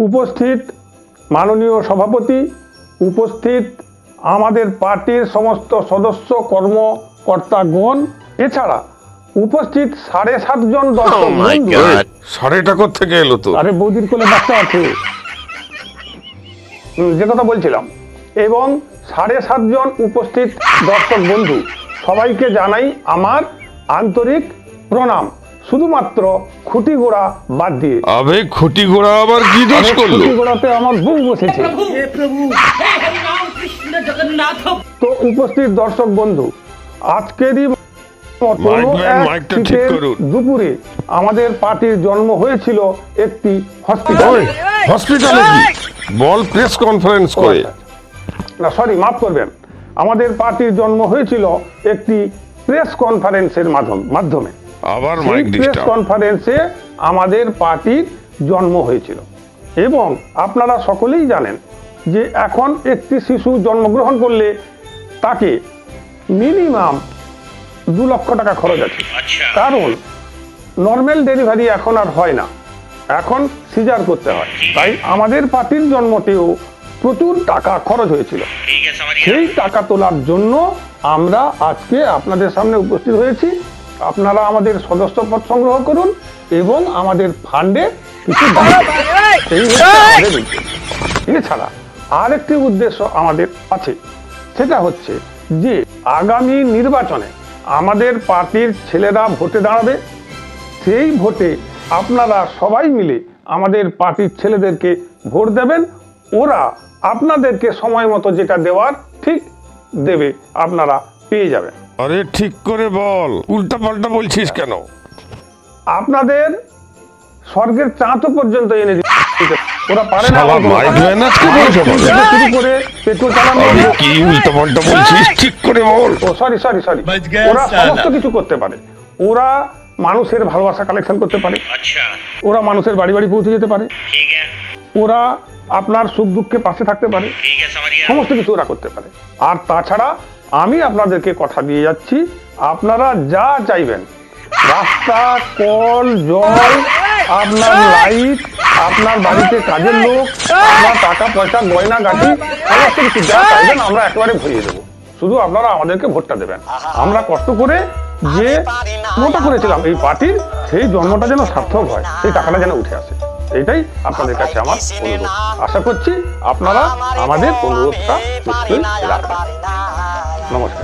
উপস্থিত মাননীয় সভাপতি, উপস্থিত আমাদের পার্টির সমস্ত সদস্য কর্মকর্তাগণ, এছাড়া উপস্থিত 7.5 জন দর্শক বন্ধু। 7.5 থেকে এলো তো? আরে বৌদির কোলে বাচ্চা আছে, যে কথা বলছিলাম। এবং 7.5 জন উপস্থিত দর্শক বন্ধু সবাইকে জানাই আমার আন্তরিক প্রণাম। শুধুমাত্র খুঁটি গোড়া বাদ দিয়ে। আবে খুঁটি গোড়া আবার কি দোষ করলো? খুঁটি গোড়াতে আমার বউ বসেছে। তো উপস্থিত দর্শক বন্ধু, আজকেরই দুপুরে আমাদের পার্টির জন্ম হয়েছিল একটি হসপিটালে। বল প্রেস কনফারেন্স করে না, সরি, মাফ করবেন, আমাদের পার্টির জন্ম হয়েছিল একটি প্রেস কনফারেন্সের মাধ্যমে। আবার মাইক প্রেস ডিস্টার্ব। কনফারেন্সে আমাদের পার্টির জন্ম হয়েছিল এবং আপনারা সকলেই জানেন যে এখন একটি শিশু জন্মগ্রহণ করলে তাকে মিনিমাম 2 লক্ষ টাকা খরচ আছে। কারণ নর্মাল ডেলিভারি এখন আর হয় না, এখন সিজার করতে হয়। তাই আমাদের পার্টির জন্মতেও প্রচুর টাকা খরচ হয়েছিল। সেই টাকা তোলার জন্য আমরা আজকে আপনাদের সামনে উপস্থিত হয়েছি। আপনারা আমাদের সদস্যপদ সংগ্রহ করুন এবং আমাদের ফান্ডে কিছু এছাড়া আরেকটি উদ্দেশ্য আমাদের আছে, সেটা হচ্ছে যে আগামী নির্বাচনে আমাদের পার্টির ছেলেরা ভোটে দাঁড়াবে। সেই ভোটে আপনারা সবাই মিলে আমাদের পার্টির ছেলেদেরকে ভোট দেবেন। ওরা আপনাদেরকে সময় মতো যেটা দেওয়ার ঠিক দেবে, আপনারা পেয়ে যাবেন। আরে ঠিক করে বল, উল্টা পাল্টা বলছিস কেন? আপনাদের স্বর্গের চাঁতো পর্যন্ত এনে দিতে ওরা পারে না। শুরু করে পেট্রোল চালানো, কি উল্টা পাল্টা বলছিস? ঠিক করে বল। ও সরি, ওরা সমস্ত কিছু করতে পারে। ওরা মানুষের ভালোবাসা কালেকশন করতে পারে, ওরা মানুষের বাড়ি বাড়ি পৌঁছে যেতে পারে, ওরা আপনার সুখ দুঃখে পাশে থাকতে পারে, সমস্ত কিছু ওরা করতে পারে। আর তাছাড়া আমি আপনাদেরকে কথা দিয়ে যাচ্ছি, আপনারা যা চাইবেন, রাস্তা, কল, জল, আপনার লাইট, আপনার বাড়িতে কাজের লোক, আপনার টাকা পয়সা, গয়না গাঠি, সমস্ত কিছু যা চাইবেন আমরা একেবারে ভরিয়ে দেবো। শুধু আপনারা আমাদেরকে ভোটটা দেবেন। আমরা কষ্ট করে যে জন্মটা করেছিলাম এই পার্টির, সেই জন্মটা যেন সার্থক হয়, সেই টাকাটা যেন উঠে আসে, এটাই আপনাদের কাছে আমার অনুরোধ। আশা করছি আপনারা আমাদের অনুরোধটা নিশ্চয়ই রাখবেন। নমস্কার।